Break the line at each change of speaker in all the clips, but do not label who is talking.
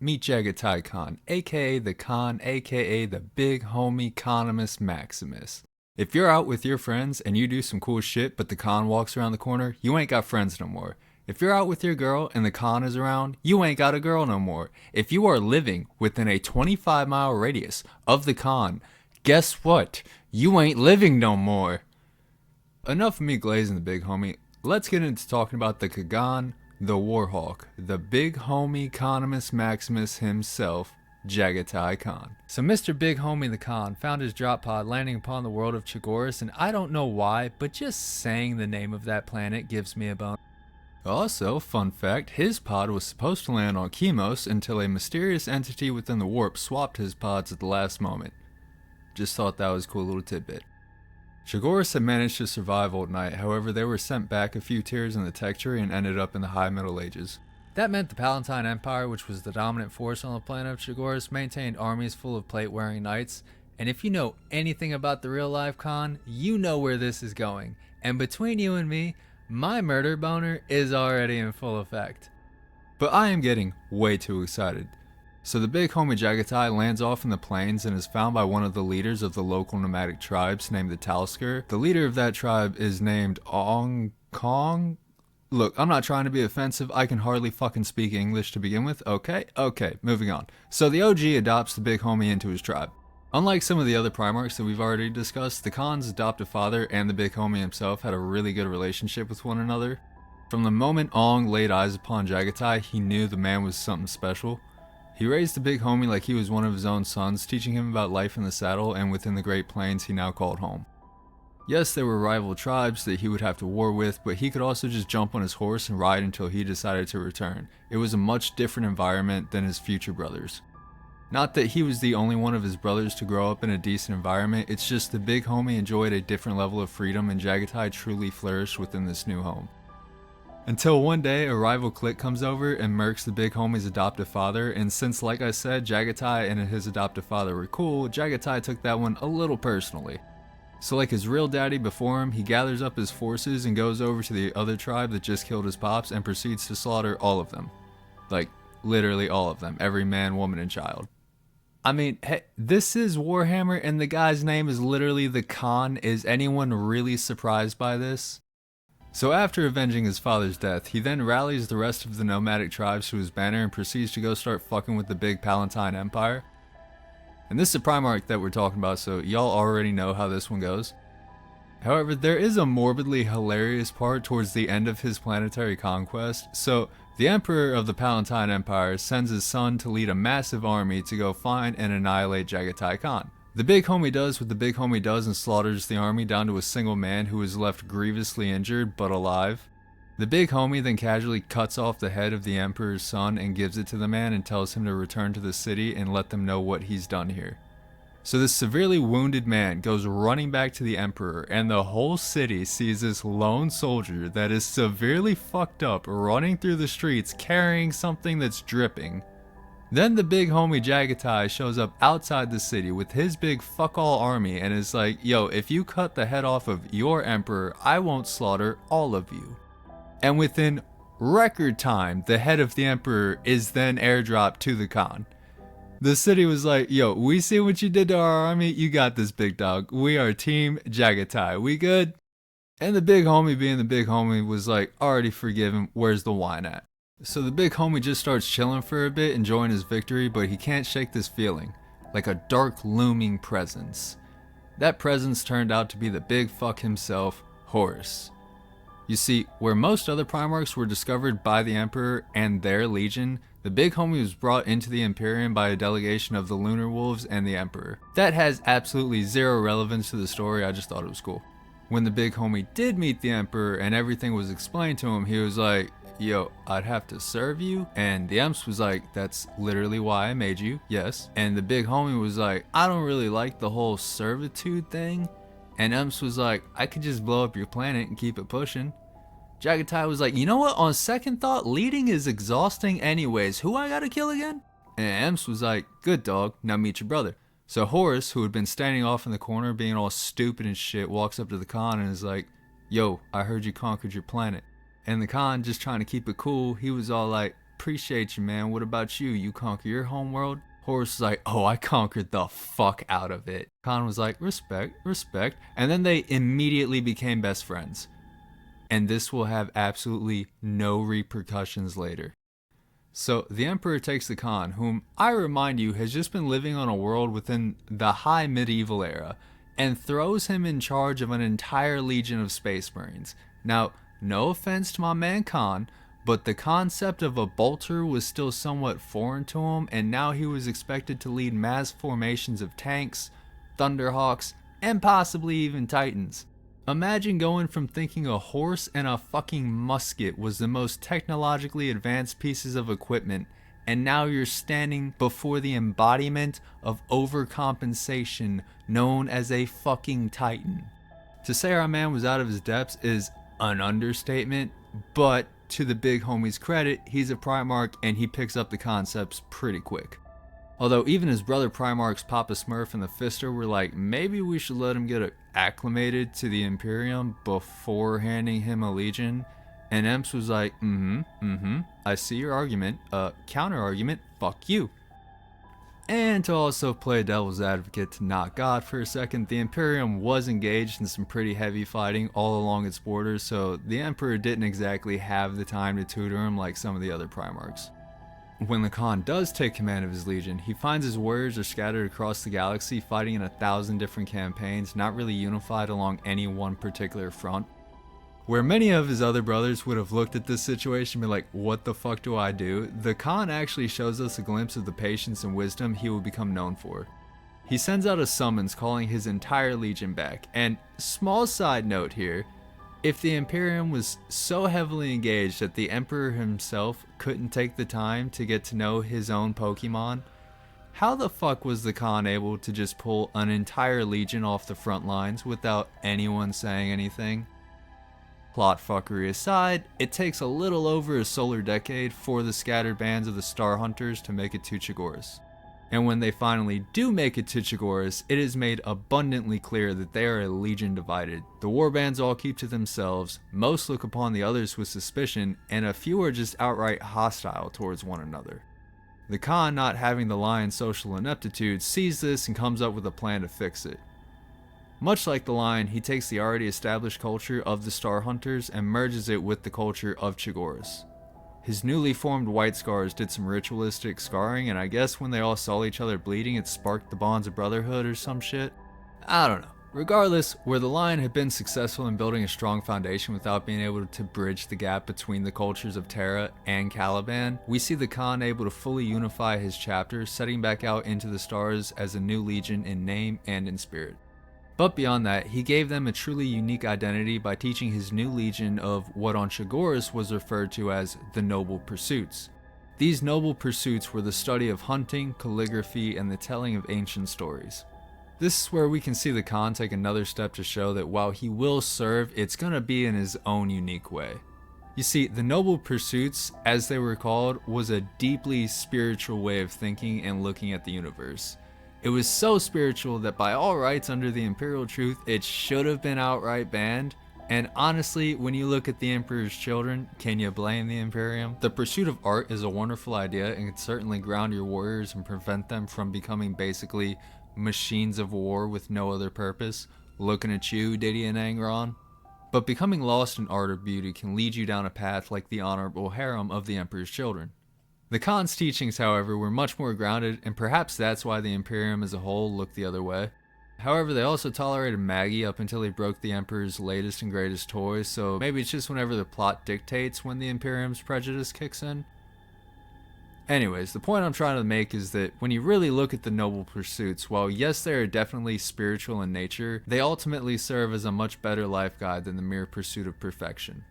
meet Jaghatai Khan, aka the Khan, aka the big homie Economist Maximus. If you're out with your friends and you do some cool shit but the Khan walks around the corner, you ain't got friends no more. If you're out with your girl and the Khan is around, you ain't got a girl no more. If you are living within a 25-mile radius of the Khan, guess what? You ain't living no more. Enough of me glazing the big homie. Let's get into talking about the Khagan, the Warhawk, the big homie Economist Maximus himself, Jaghatai Khan. So Mr. Big Homie the Khan found his drop pod landing upon the world of Chigoris, and I don't know why, but just saying the name of that planet gives me a bone. Also, fun fact, his pod was supposed to land on Chemos until a mysterious entity within the warp swapped his pods at the last moment. Just thought that was a cool little tidbit. Chigoris had managed to survive Old Night, however they were sent back a few tiers in the tech tree and ended up in the High Middle Ages. That meant the Palatine Empire, which was the dominant force on the planet of Chigoris, maintained armies full of plate-wearing knights, and if you know anything about the real-life Khan, you know where this is going. And between you and me, my murder boner is already in full effect. But I am getting way too excited. So the big homie Jaghatai lands off in the plains and is found by one of the leaders of the local nomadic tribes named the Talsker. The leader of that tribe is named Ong Kong. Look, I'm not trying to be offensive, I can hardly fucking speak English to begin with, okay, moving on. So the OG adopts the big homie into his tribe. Unlike some of the other Primarchs that we've already discussed, the Khan's adoptive father and the big homie himself had a really good relationship with one another. From the moment Ong laid eyes upon Jaghatai, he knew the man was something special. He raised the big homie like he was one of his own sons, teaching him about life in the saddle and within the Great Plains he now called home. Yes, there were rival tribes that he would have to war with, but he could also just jump on his horse and ride until he decided to return. It was a much different environment than his future brothers. Not that he was the only one of his brothers to grow up in a decent environment, it's just the big homie enjoyed a different level of freedom and Jaghatai truly flourished within this new home. Until one day, a rival clique comes over and murks the big homie's adoptive father, and since like I said, Jaghatai and his adoptive father were cool, Jaghatai took that one a little personally. So like his real daddy before him, he gathers up his forces and goes over to the other tribe that just killed his pops and proceeds to slaughter all of them. Like, literally all of them. Every man, woman, and child. I mean, hey, this is Warhammer and the guy's name is literally the Khan. Is anyone really surprised by this? So after avenging his father's death, he then rallies the rest of the nomadic tribes to his banner and proceeds to go start fucking with the big Palatine Empire. And this is a Primarch that we're talking about, so y'all already know how this one goes. However, there is a morbidly hilarious part towards the end of his planetary conquest. So, the Emperor of the Palatine Empire sends his son to lead a massive army to go find and annihilate Jaghatai Khan. The big homie does what the big homie does and slaughters the army down to a single man who is left grievously injured but alive. The big homie then casually cuts off the head of the Emperor's son and gives it to the man and tells him to return to the city and let them know what he's done here. So this severely wounded man goes running back to the Emperor and the whole city sees this lone soldier that is severely fucked up running through the streets carrying something that's dripping. Then the big homie Jaghatai shows up outside the city with his big fuck all army and is like, yo, if you cut the head off of your emperor, I won't slaughter all of you. And within record time, the head of the emperor is then airdropped to the Khan. The city was like, yo, we see what you did to our army, you got this big dog. We are team Jaghatai, we good? And the big homie being the big homie was like, already forgiven, where's the wine at? So the big homie just starts chilling for a bit, enjoying his victory, but he can't shake this feeling, like a dark looming presence. That presence turned out to be the big fuck himself, Horus. You see, where most other Primarchs were discovered by the Emperor and their legion, the big homie was brought into the Imperium by a delegation of the Lunar Wolves and the Emperor. That has absolutely zero relevance to the story, I just thought it was cool. When the big homie did meet the Emperor and everything was explained to him, he was like, yo, I'd have to serve you? And the Emps was like, that's literally why I made you, yes. And the big homie was like, I don't really like the whole servitude thing. And Emps was like, I could just blow up your planet and keep it pushing. Jaghatai was like, you know what, on second thought, leading is exhausting anyways, who I gotta kill again? And Emps was like, good dog, now meet your brother. So Horus, who had been standing off in the corner being all stupid and shit, walks up to the Khan and is like, yo, I heard you conquered your planet. And the Khan, just trying to keep it cool, he was all like, appreciate you, man. What about you? You conquer your homeworld? Horus was like, oh, I conquered the fuck out of it. Khan was like, respect, respect. And then they immediately became best friends. And this will have absolutely no repercussions later. So the Emperor takes the Khan, whom I remind you has just been living on a world within the high medieval era, and throws him in charge of an entire legion of Space Marines. Now, no offense to my man Khan, but the concept of a bolter was still somewhat foreign to him, and now he was expected to lead mass formations of tanks, Thunderhawks, and possibly even Titans. Imagine going from thinking a horse and a fucking musket was the most technologically advanced pieces of equipment, and now you're standing before the embodiment of overcompensation known as a fucking Titan. To say our man was out of his depths is an understatement, but to the big homie's credit, he's a Primarch and he picks up the concepts pretty quick. Although even his brother Primarch's Papa Smurf and the Fister were like, maybe we should let him get acclimated to the Imperium before handing him a legion. And Emps was like, I see your argument. Counter argument, fuck you. And to also play devil's advocate to not God for a second, the Imperium was engaged in some pretty heavy fighting all along its borders, so the Emperor didn't exactly have the time to tutor him like some of the other Primarchs. When the Khan does take command of his legion, he finds his warriors are scattered across the galaxy fighting in 1,000 different campaigns, not really unified along any one particular front. Where many of his other brothers would have looked at this situation and be like, what the fuck do I do? The Khan actually shows us a glimpse of the patience and wisdom he will become known for. He sends out a summons calling his entire legion back, and small side note here, if the Imperium was so heavily engaged that the Emperor himself couldn't take the time to get to know his own Pokemon, how the fuck was the Khan able to just pull an entire legion off the front lines without anyone saying anything? Plot fuckery aside, it takes a little over a solar decade for the scattered bands of the Star Hunters to make it to Chigoris. And when they finally do make it to Chigoris, it is made abundantly clear that they are a legion divided. The warbands all keep to themselves, most look upon the others with suspicion, and a few are just outright hostile towards one another. The Khan, not having the lion's social ineptitude, sees this and comes up with a plan to fix it. Much like the lion, he takes the already established culture of the Star Hunters and merges it with the culture of Chigoris. His newly formed White Scars did some ritualistic scarring, and I guess when they all saw each other bleeding, it sparked the bonds of brotherhood or some shit. I don't know. Regardless, where the Lion had been successful in building a strong foundation without being able to bridge the gap between the cultures of Terra and Caliban, we see the Khan able to fully unify his chapters, setting back out into the stars as a new legion in name and in spirit. But beyond that, he gave them a truly unique identity by teaching his new legion of what on Chigoris was referred to as the Noble Pursuits. These noble pursuits were the study of hunting, calligraphy, and the telling of ancient stories. This is where we can see the Khan take another step to show that while he will serve, it's gonna be in his own unique way. You see, the Noble Pursuits, as they were called, was a deeply spiritual way of thinking and looking at the universe. It was so spiritual that by all rights under the Imperial Truth, it should have been outright banned. And honestly, when you look at the Emperor's children, can you blame the Imperium? The pursuit of art is a wonderful idea and can certainly ground your warriors and prevent them from becoming basically machines of war with no other purpose. Looking at you, Diddy and Angron. But becoming lost in art or beauty can lead you down a path like the honorable harem of the Emperor's children. The Khan's teachings, however, were much more grounded, and perhaps that's why the Imperium as a whole looked the other way. However, they also tolerated Maggie up until he broke the Emperor's latest and greatest toy, so maybe it's just whenever the plot dictates when the Imperium's prejudice kicks in. Anyways, the point I'm trying to make is that when you really look at the Noble Pursuits, while yes they are definitely spiritual in nature, they ultimately serve as a much better life guide than the mere pursuit of perfection.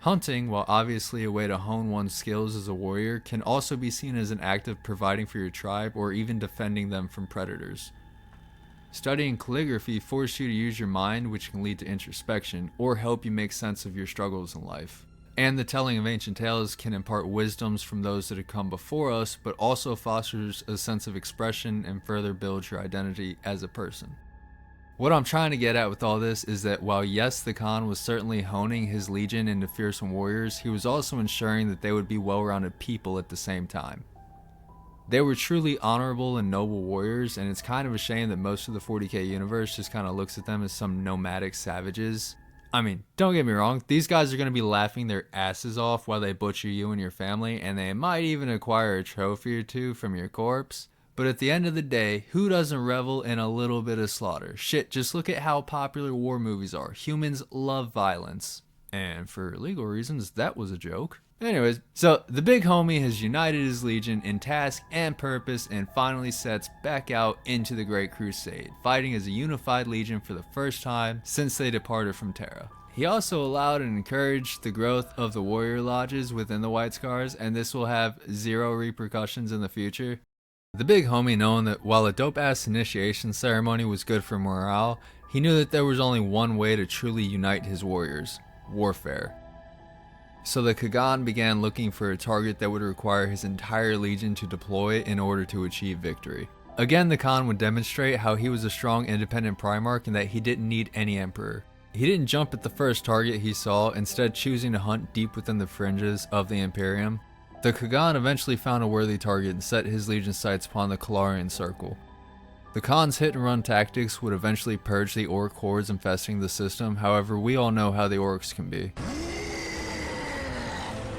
Hunting, while obviously a way to hone one's skills as a warrior, can also be seen as an act of providing for your tribe or even defending them from predators. Studying calligraphy forces you to use your mind, which can lead to introspection, or help you make sense of your struggles in life. And the telling of ancient tales can impart wisdoms from those that have come before us, but also fosters a sense of expression and further builds your identity as a person. What I'm trying to get at with all this is that while yes, the Khan was certainly honing his legion into fearsome warriors, he was also ensuring that they would be well-rounded people at the same time. They were truly honorable and noble warriors, and it's kind of a shame that most of the 40k universe just kind of looks at them as some nomadic savages. I mean, don't get me wrong, these guys are going to be laughing their asses off while they butcher you and your family, and they might even acquire a trophy or two from your corpse. But at the end of the day, who doesn't revel in a little bit of slaughter? Shit, just look at how popular war movies are. Humans love violence. And for legal reasons, that was a joke. Anyways, so the big homie has united his legion in task and purpose and finally sets back out into the Great Crusade, fighting as a unified legion for the first time since they departed from Terra. He also allowed and encouraged the growth of the warrior lodges within the White Scars, and this will have zero repercussions in the future. The big homie, knowing that while a dope-ass initiation ceremony was good for morale, he knew that there was only one way to truly unite his warriors: warfare. So the Khagan began looking for a target that would require his entire legion to deploy in order to achieve victory. Again, the Khan would demonstrate how he was a strong independent Primarch and that he didn't need any emperor. He didn't jump at the first target he saw, instead choosing to hunt deep within the fringes of the Imperium. The Khagan eventually found a worthy target and set his legion sights upon the Kolarne Circle. The Khan's hit-and-run tactics would eventually purge the orc hordes infesting the system, however we all know how the orcs can be.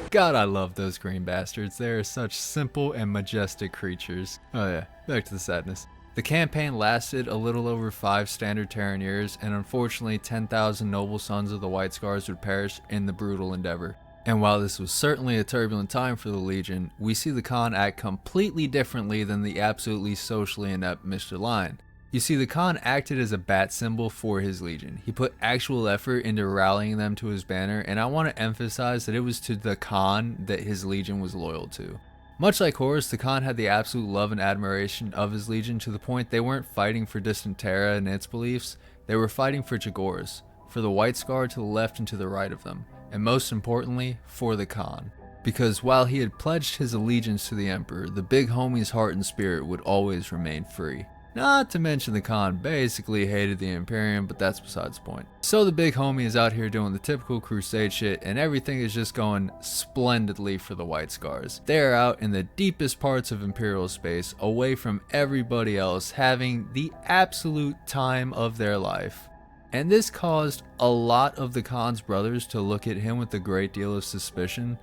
God, I love those green bastards. They are such simple and majestic creatures. Oh yeah, back to the sadness. The campaign lasted a little over 5 standard Terran years, and unfortunately 10,000 noble sons of the White Scars would perish in the brutal endeavor. And while this was certainly a turbulent time for the Legion, we see the Khan act completely differently than the absolutely socially inept Mr. Lion. You see, the Khan acted as a bat symbol for his legion. He put actual effort into rallying them to his banner, and I want to emphasize that it was to the Khan that his legion was loyal to. Much like Horus, the Khan had the absolute love and admiration of his legion to the point they weren't fighting for distant Terra and its beliefs, they were fighting for Chigoris, for the White Scar to the left and to the right of them, and most importantly, for the Khan. Because while he had pledged his allegiance to the Emperor, the big homie's heart and spirit would always remain free. Not to mention the Khan basically hated the Imperium, but that's besides the point. So the big homie is out here doing the typical Crusade shit, and everything is just going splendidly for the White Scars. They are out in the deepest parts of Imperial space, away from everybody else, having the absolute time of their life. And this caused a lot of the Khan's brothers to look at him with a great deal of suspicion,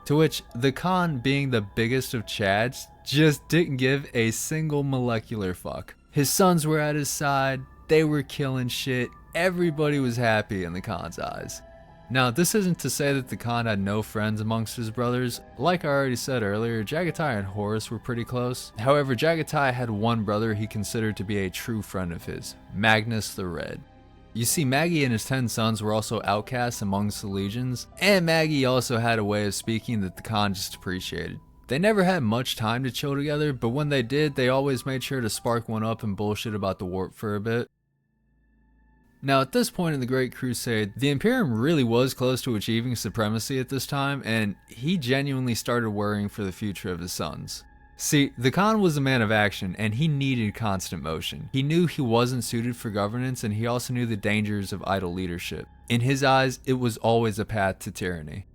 to which the Khan, being the biggest of Chads, just didn't give a single molecular fuck. His sons were at his side, they were killing shit, everybody was happy in the Khan's eyes. Now, this isn't to say that the Khan had no friends amongst his brothers. Like I already said earlier, Jaghatai and Horus were pretty close. However, Jaghatai had one brother he considered to be a true friend of his, Magnus the Red. You see, Maggie and his 10 sons were also outcasts amongst the legions, and Maggie also had a way of speaking that the Khan just appreciated. They never had much time to chill together, but when they did, they always made sure to spark one up and bullshit about the warp for a bit. Now, at this point in the Great Crusade, the Imperium really was close to achieving supremacy at this time, and he genuinely started worrying for the future of his sons. See, the Khan was a man of action, and he needed constant motion. He knew he wasn't suited for governance, and he also knew the dangers of idle leadership. In his eyes, it was always a path to tyranny.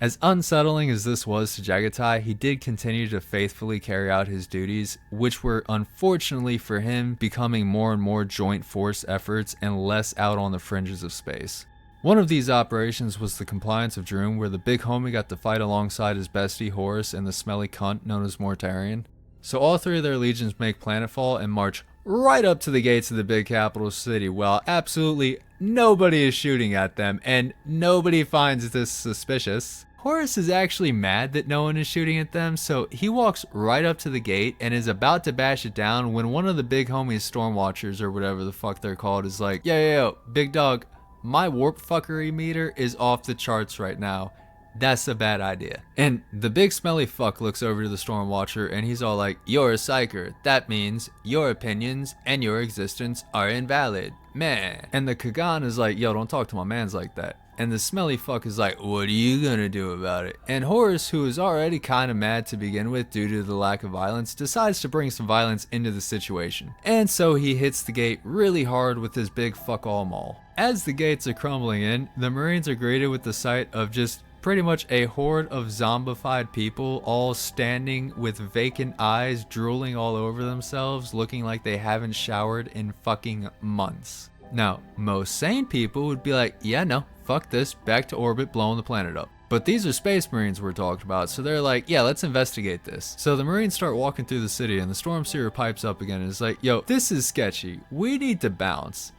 As unsettling as this was to Jaghatai, he did continue to faithfully carry out his duties, which were unfortunately for him becoming more and more joint force efforts and less out on the fringes of space. One of these operations was the Compliance of Drune, where the big homie got to fight alongside his bestie Horus and the smelly cunt known as Mortarion. So all 3 of their legions make planetfall and march right up to the gates of the big capital city while absolutely nobody is shooting at them and nobody finds this suspicious. Horus is actually mad that no one is shooting at them, so he walks right up to the gate and is about to bash it down when one of the big homies Stormwatchers or whatever the fuck they're called is like, yo, big dog, my warp fuckery meter is off the charts right now. That's a bad idea. And the big smelly fuck looks over to the Stormwatcher and he's all like, you're a psyker. That means your opinions and your existence are invalid. Man. And the Khagan is like, yo, don't talk to my mans like that. And the smelly fuck is like, what are you gonna do about it? And Horus, who is already kinda mad to begin with due to the lack of violence, decides to bring some violence into the situation. And so he hits the gate really hard with his big fuck all maul. As the gates are crumbling in, the Marines are greeted with the sight of just pretty much a horde of zombified people all standing with vacant eyes, drooling all over themselves, looking like they haven't showered in fucking months. Now, most sane people would be like, yeah, no, fuck this, back to orbit, blowing the planet up. But these are space marines we're talking about, so they're like, yeah, let's investigate this. So the marines start walking through the city and the Stormseer pipes up again and is like, yo, this is sketchy, we need to bounce.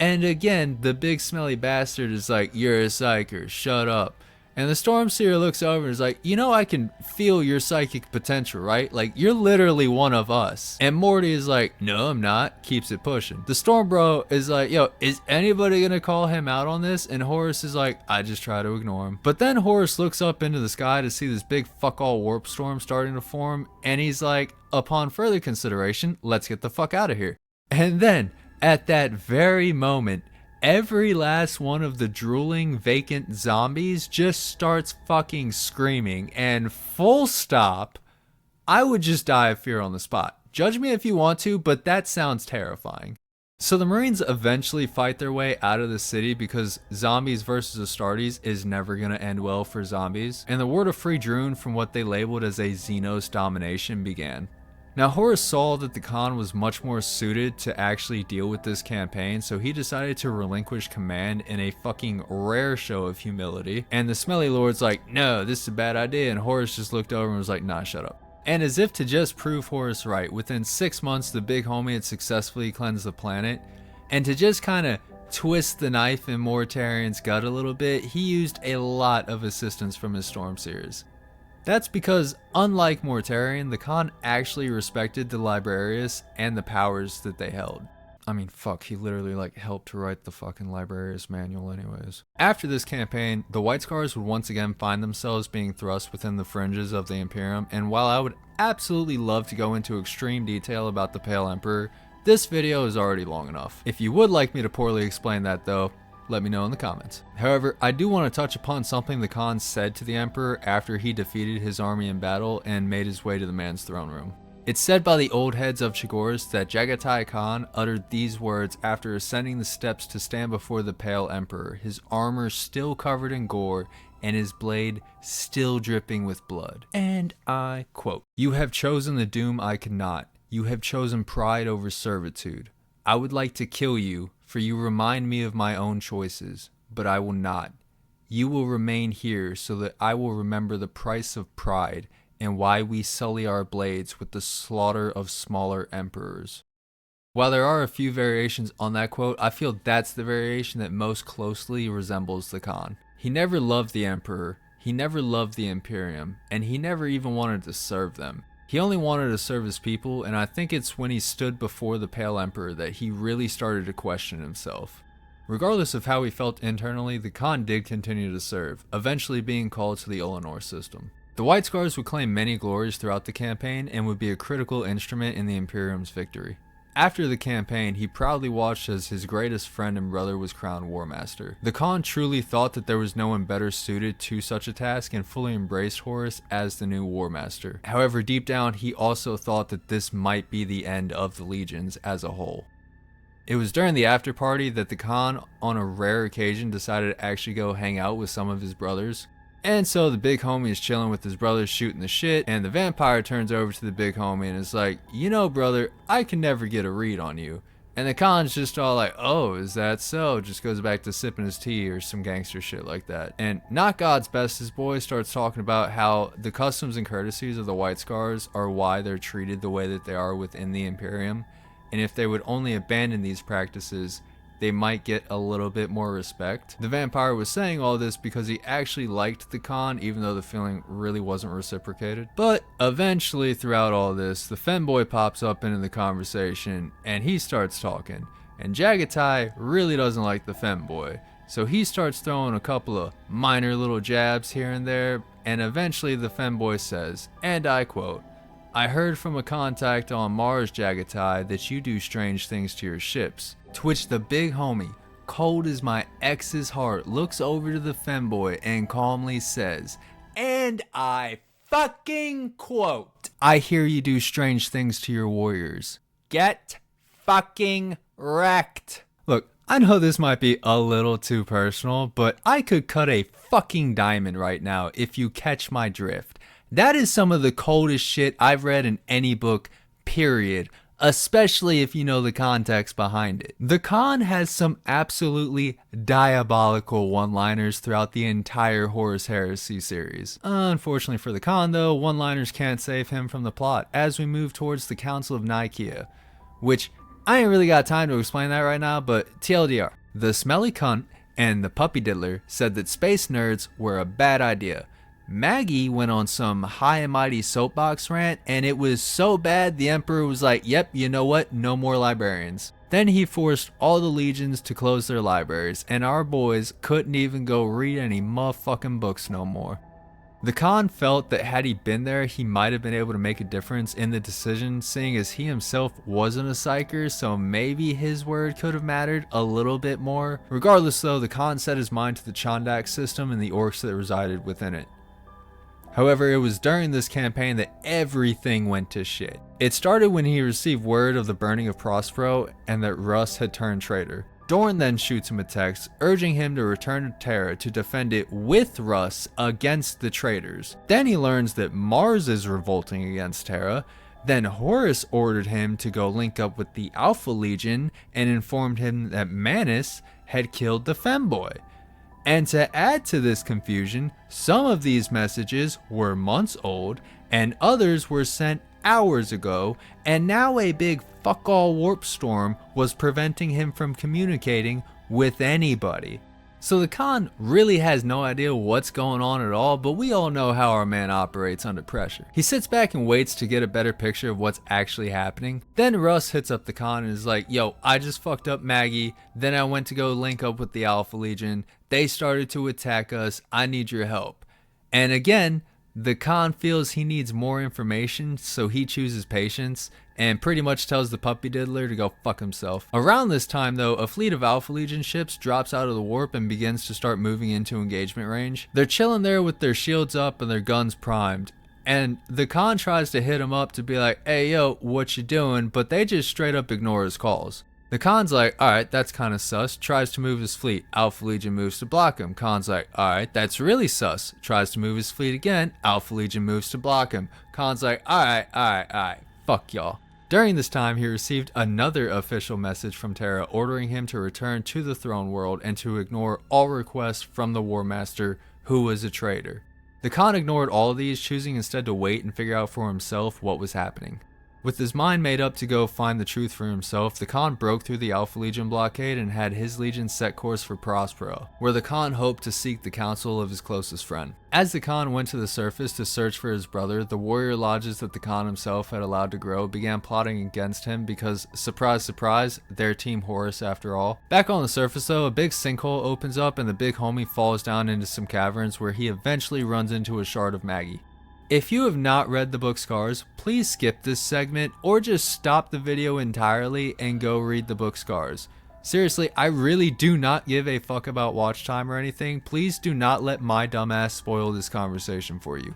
And again, the big smelly bastard is like, you're a psyker, shut up. And the Stormseer looks over and is like, you know, I can feel your psychic potential, right? Like, you're literally one of us. And Morty is like, no, I'm not. Keeps it pushing. The Storm Bro is like, yo, is anybody gonna call him out on this? And Horus is like, I just try to ignore him. But then Horus looks up into the sky to see this big fuck all warp storm starting to form. And he's like, upon further consideration, let's get the fuck out of here. And then, at that very moment, every last one of the drooling vacant zombies just starts fucking screaming, and full stop, I would just die of fear on the spot. Judge me if you want to, but that sounds terrifying. So the Marines eventually fight their way out of the city because zombies versus Astartes is never going to end well for zombies, and the War of Free Drune from what they labeled as a Xenos domination began. Now Horus saw that the Khan was much more suited to actually deal with this campaign, so he decided to relinquish command in a fucking rare show of humility. And the Smelly Lord's like, no, this is a bad idea, and Horus just looked over and was like, nah, shut up. And as if to just prove Horus right, within 6 months the big homie had successfully cleansed the planet, and to just kinda twist the knife in Mortarion's gut a little bit, he used a lot of assistance from his Stormseers. That's because, unlike Mortarion, the Khan actually respected the Librarius and the powers that they held. I mean, fuck, he literally helped to write the fucking Librarius manual anyways. After this campaign, the White Scars would once again find themselves being thrust within the fringes of the Imperium, and while I would absolutely love to go into extreme detail about the Pale Emperor, this video is already long enough. If you would like me to poorly explain that though, let me know in the comments. However, I do want to touch upon something the Khan said to the Emperor after he defeated his army in battle and made his way to the man's throne room. It's said by the old heads of Chigoris that Jaghatai Khan uttered these words after ascending the steps to stand before the Pale Emperor, his armor still covered in gore and his blade still dripping with blood. And I quote, "You have chosen the doom I cannot. You have chosen pride over servitude. I would like to kill you, for you remind me of my own choices, but I will not. You will remain here so that I will remember the price of pride and why we sully our blades with the slaughter of smaller emperors." While there are a few variations on that quote, I feel that's the variation that most closely resembles the Khan. He never loved the Emperor, he never loved the Imperium, and he never even wanted to serve them. He only wanted to serve his people, and I think it's when he stood before the Pale Emperor that he really started to question himself. Regardless of how he felt internally, the Khan did continue to serve, eventually being called to the Ullanor system. The White Scars would claim many glories throughout the campaign and would be a critical instrument in the Imperium's victory. After the campaign, he proudly watched as his greatest friend and brother was crowned War Master. The Khan truly thought that there was no one better suited to such a task and fully embraced Horus as the new War Master. However, deep down, he also thought that this might be the end of the legions as a whole. It was during the after party that the Khan, on a rare occasion, decided to actually go hang out with some of his brothers. And so the big homie is chilling with his brothers shooting the shit, and the vampire turns over to the big homie and is like, you know brother, I can never get a read on you. And the Khan's just all like, oh, is that so? Just goes back to sipping his tea or some gangster shit like that. And not God's bestest boy starts talking about how the customs and courtesies of the White Scars are why they're treated the way that they are within the Imperium. And if they would only abandon these practices, they might get a little bit more respect. The vampire was saying all this because he actually liked the Khan, even though the feeling really wasn't reciprocated. But eventually, throughout all this, the femboy pops up into the conversation and he starts talking. And Jaghatai really doesn't like the femboy, so he starts throwing a couple of minor little jabs here and there, and eventually the femboy says, and I quote, "I heard from a contact on Mars, Jaghatai, that you do strange things to your ships." To which the big homie, cold as my X's heart, looks over to the femboy and calmly says, and I fucking quote, I hear you do strange things to your warriors. Get fucking wrecked. Look, I know this might be a little too personal, but I could cut a fucking diamond right now if you catch my drift. That is some of the coldest shit I've read in any book, period. Especially if you know the context behind it. The Khan has some absolutely diabolical one-liners throughout the entire Horus Heresy series. Unfortunately for the Khan though, one-liners can't save him from the plot as we move towards the Council of Nikaea, which I ain't really got time to explain that right now, but TLDR. The smelly cunt and the puppy diddler said that space nerds were a bad idea. Maggie went on some high and mighty soapbox rant, and it was so bad the Emperor was like, yep, you know what, no more librarians. Then he forced all the legions to close their libraries, and our boys couldn't even go read any motherfucking books no more. The Khan felt that had he been there, he might have been able to make a difference in the decision, seeing as he himself wasn't a psyker, so maybe his word could have mattered a little bit more. Regardless though, the Khan set his mind to the Chandak system and the orcs that resided within it. However, it was during this campaign that everything went to shit. It started when he received word of the burning of Prospero and that Russ had turned traitor. Dorn then shoots him a text, urging him to return to Terra to defend it with Russ against the traitors. Then he learns that Mars is revolting against Terra. Then Horus ordered him to go link up with the Alpha Legion and informed him that Manus had killed the femboy. And to add to this confusion, some of these messages were months old and others were sent hours ago, and now a big fuck all warp storm was preventing him from communicating with anybody. So the Khan really has no idea what's going on at all, but we all know how our man operates under pressure. He sits back and waits to get a better picture of what's actually happening. Then Russ hits up the Khan and is like, yo, I just fucked up Maggie, then I went to go link up with the Alpha Legion, they started to attack us, I need your help. And again, the Khan feels he needs more information, so he chooses patience and pretty much tells the puppy diddler to go fuck himself. Around this time though, a fleet of Alpha Legion ships drops out of the warp and begins to start moving into engagement range. They're chilling there with their shields up and their guns primed, and the Khan tries to hit him up to be like, hey yo, what you doing? But they just straight up ignore his calls. The Khan's like, alright, that's kinda sus, tries to move his fleet. Alpha Legion moves to block him. Khan's like, alright, that's really sus, tries to move his fleet again. Alpha Legion moves to block him. Khan's like, alright, fuck y'all. During this time, he received another official message from Terra ordering him to return to the throne world and to ignore all requests from the War Master, who was a traitor. The Khan ignored all of these, choosing instead to wait and figure out for himself what was happening. With his mind made up to go find the truth for himself, the Khan broke through the Alpha Legion blockade and had his legion set course for Prospero, where the Khan hoped to seek the counsel of his closest friend. As the Khan went to the surface to search for his brother, the warrior lodges that the Khan himself had allowed to grow began plotting against him because, surprise surprise, they're Team Horus after all. Back on the surface though, a big sinkhole opens up and the big homie falls down into some caverns where he eventually runs into a shard of Maggie. If you have not read the book Scars, please skip this segment or just stop the video entirely and go read the book Scars. Seriously, I really do not give a fuck about watch time or anything. Please do not let my dumbass spoil this conversation for you.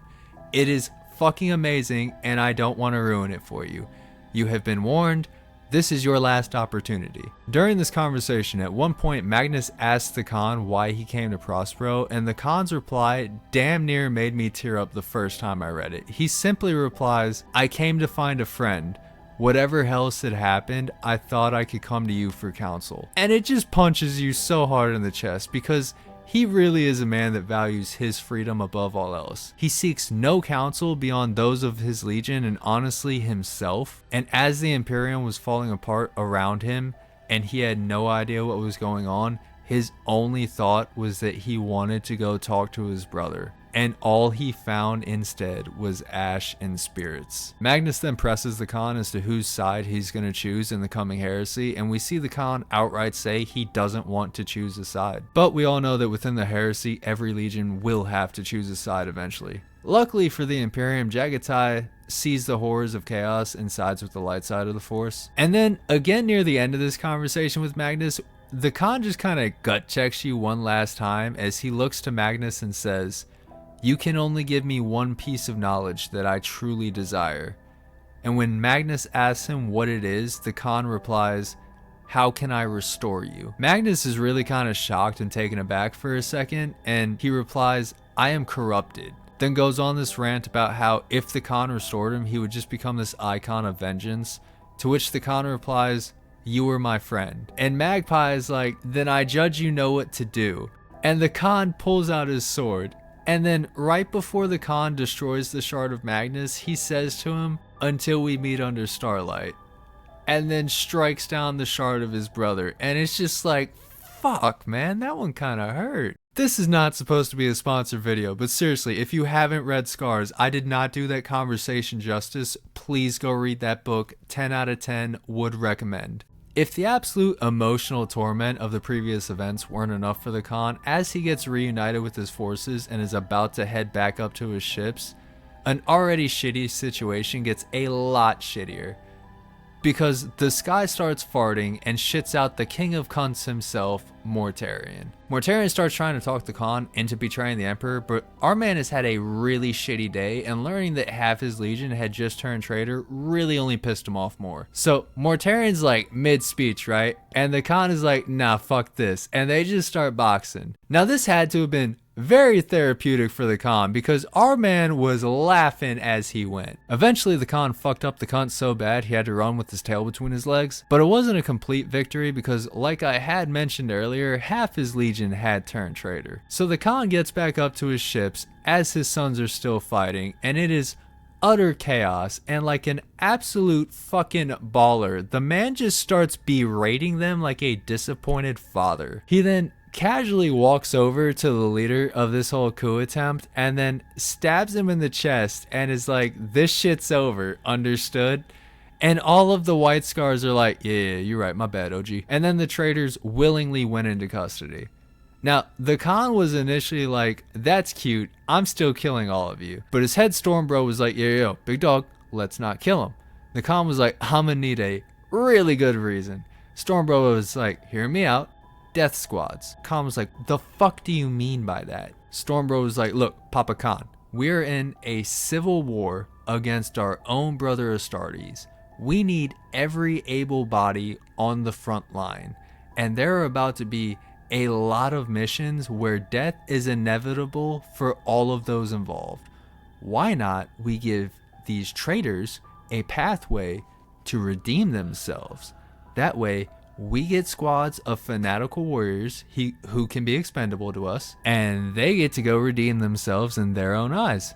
It is fucking amazing and I don't want to ruin it for you. You have been warned. This is your last opportunity. During this conversation, at one point Magnus asked the Khan why he came to Prospero, and the Khan's reply damn near made me tear up the first time I read it. He simply replies, I came to find a friend. Whatever else had happened, I thought I could come to you for counsel. And it just punches you so hard in the chest because he really is a man that values his freedom above all else. He seeks no counsel beyond those of his legion and honestly himself. And as the Imperium was falling apart around him and he had no idea what was going on, his only thought was that he wanted to go talk to his brother. And all he found instead was ash and spirits. Magnus then presses the Khan as to whose side he's going to choose in the coming heresy, and we see the Khan outright say he doesn't want to choose a side. But we all know that within the heresy, every legion will have to choose a side eventually. Luckily for the Imperium, Jaghatai sees the horrors of chaos and sides with the light side of the Force. And then, again near the end of this conversation with Magnus, the Khan just kind of gut checks you one last time as he looks to Magnus and says, "You can only give me one piece of knowledge that I truly desire." And when Magnus asks him what it is, the Khan replies, "How can I restore you?" Magnus is really kind of shocked and taken aback for a second, and he replies, "I am corrupted." Then goes on this rant about how if the Khan restored him, he would just become this icon of vengeance, to which the Khan replies, "You were my friend." And Magpie is like, "Then I judge you know what to do." And the Khan pulls out his sword, and then right before the Khan destroys the shard of Magnus, he says to him, "Until we meet under starlight," and then strikes down the shard of his brother. And it's just like, fuck man, that one kind of hurt. This is not supposed to be a sponsored video, but seriously, if you haven't read Scars, I did not do that conversation justice. Please go read that book. 10 out of 10 would recommend. If the absolute emotional torment of the previous events weren't enough for the Khan, as he gets reunited with his forces and is about to head back up to his ships, an already shitty situation gets a lot shittier. Because the sky starts farting and shits out the king of cunts himself, Mortarion. Mortarion starts trying to talk the Khan into betraying the Emperor, but our man has had a really shitty day, and learning that half his legion had just turned traitor really only pissed him off more. So Mortarion's like mid-speech, right? And the Khan is like, "Nah, fuck this." And they just start boxing. Now this had to have been very therapeutic for the Khan, because our man was laughing as he went. Eventually the Khan fucked up the cunt so bad he had to run with his tail between his legs, but it wasn't a complete victory because, like I had mentioned earlier, half his legion had turned traitor. So the Khan gets back up to his ships as his sons are still fighting, and it is utter chaos, and like an absolute fucking baller, the man just starts berating them like a disappointed father. He then casually walks over to the leader of this whole coup attempt and then stabs him in the chest and is like, "This shit's over, understood?" And all of the White Scars are like, yeah, you're right, my bad, OG. And then the traitors willingly went into custody. Now, the Khan was initially like, "That's cute, I'm still killing all of you." But his head Stormbro was like, yo, big dog, let's not kill him. The Khan was like, "I'ma need a really good reason." Stormbro was like, "Hear me out. Death squads." Khan was like, "The fuck do you mean by that?" Stormbro was like, "Look, Papa Khan, we're in a civil war against our own brother Astartes. We need every able body on the front line. And there are about to be a lot of missions where death is inevitable for all of those involved. Why not we give these traitors a pathway to redeem themselves? That way, we get squads of fanatical warriors who can be expendable to us, and they get to go redeem themselves in their own eyes.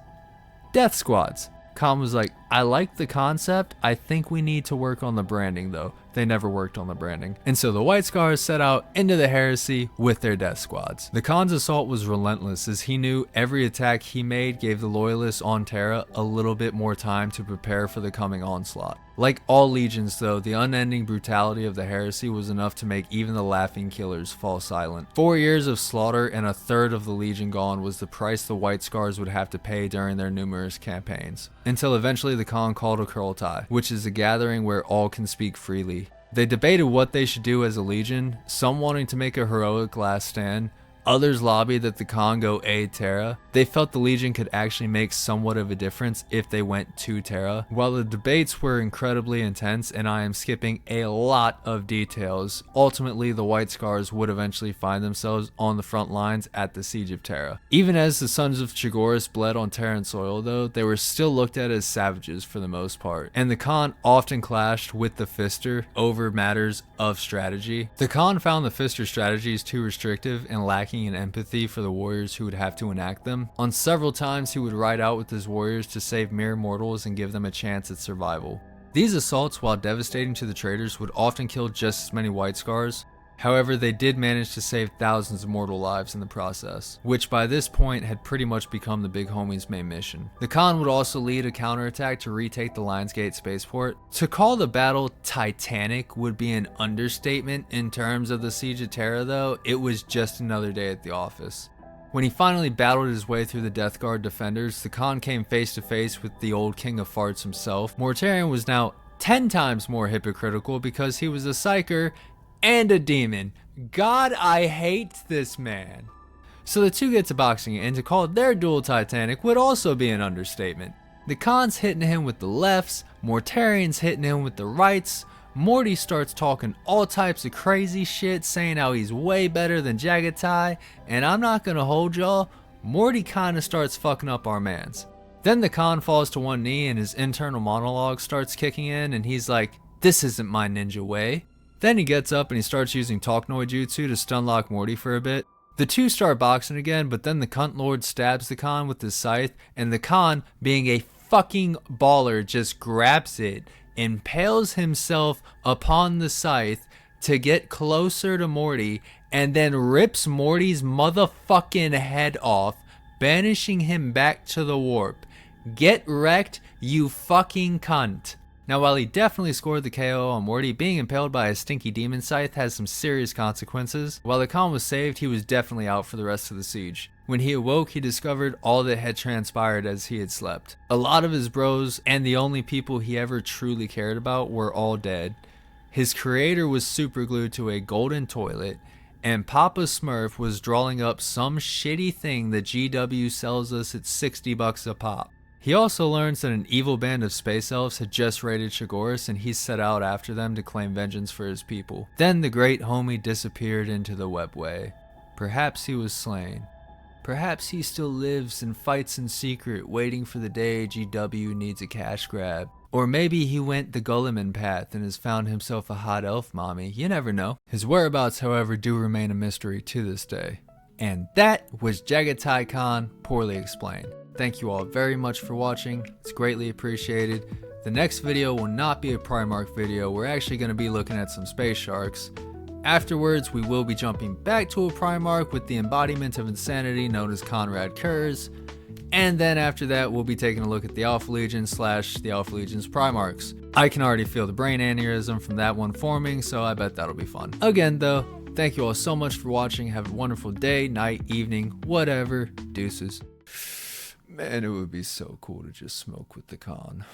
Death squads." Khan was like, "I like the concept. I think we need to work on the branding though." They never worked on the branding. And so the White Scars set out into the heresy with their death squads. The Khan's assault was relentless, as he knew every attack he made gave the loyalists on Terra a little bit more time to prepare for the coming onslaught. Like all legions though, the unending brutality of the heresy was enough to make even the laughing killers fall silent. 4 years of slaughter and a third of the legion gone was the price the White Scars would have to pay during their numerous campaigns. Until eventually the Khan called a Kurultai, which is a gathering where all can speak freely. They debated what they should do as a legion, some wanting to make a heroic last stand, others lobbied that the Khan go aid Terra. They felt the legion could actually make somewhat of a difference if they went to Terra. While the debates were incredibly intense, and I am skipping a lot of details, ultimately the White Scars would eventually find themselves on the front lines at the Siege of Terra. Even as the sons of Chigoris bled on Terran soil though, they were still looked at as savages for the most part, and the Khan often clashed with the Fister over matters of strategy. The Khan found the Fister strategies too restrictive and lacking in empathy for the warriors who would have to enact them. On several times he would ride out with his warriors to save mere mortals and give them a chance at survival. These assaults, while devastating to the traitors, would often kill just as many White Scars. However, they did manage to save thousands of mortal lives in the process, which by this point had pretty much become the big homie's main mission. The Khan would also lead a counterattack to retake the Lionsgate Spaceport. To call the battle titanic would be an understatement in terms of the Siege of Terra though. It was just another day at the office. When he finally battled his way through the Death Guard defenders, the Khan came face to face with the old King of Farts himself. Mortarion was now 10 times more hypocritical because he was a psyker and a demon. God, I hate this man. So the two get to boxing, and to call their duel titanic would also be an understatement. The Khan's hitting him with the lefts, Mortarion's hitting him with the rights. Morty starts talking all types of crazy shit, saying how he's way better than Jaghatai, and I'm not gonna hold y'all, Morty kinda starts fucking up our mans. Then the Khan falls to one knee and his internal monologue starts kicking in, and he's like, "This isn't my ninja way." Then he gets up and he starts using talk no jutsu to stunlock Morty for a bit. The two start boxing again, but then the cunt lord stabs the Khan with his scythe, and the Khan, being a fucking baller, just grabs it, impales himself upon the scythe to get closer to Morty, and then rips Morty's motherfucking head off, banishing him back to the warp. Get wrecked, you fucking cunt. Now, while he definitely scored the KO on Morty, being impaled by a stinky demon scythe has some serious consequences. While the Khan was saved, he was definitely out for the rest of the siege. When he awoke, he discovered all that had transpired as he had slept. A lot of his bros, and the only people he ever truly cared about, were all dead. His creator was superglued to a golden toilet, and Papa Smurf was drawing up some shitty thing that GW sells us at $60 a pop. He also learns that an evil band of space elves had just raided Chigoris, and he set out after them to claim vengeance for his people. Then the great homie disappeared into the webway. Perhaps he was slain. Perhaps he still lives and fights in secret, waiting for the day GW needs a cash grab. Or maybe he went the Gulliman path and has found himself a hot elf mommy. You never know. His whereabouts, however, do remain a mystery to this day. And that was Jaghatai Khan, poorly explained. Thank you all very much for watching. It's greatly appreciated. The next video will not be a Primarch video. We're actually going to be looking at some space sharks. Afterwards, we will be jumping back to a Primarch with the embodiment of insanity known as Conrad Kurz. And then after that, we'll be taking a look at the Alpha Legion / the Alpha Legion's Primarchs. I can already feel the brain aneurysm from that one forming, so I bet that'll be fun. Again though, thank you all so much for watching. Have a wonderful day, night, evening, whatever. Deuces. Man, it would be so cool to just smoke with the Khan.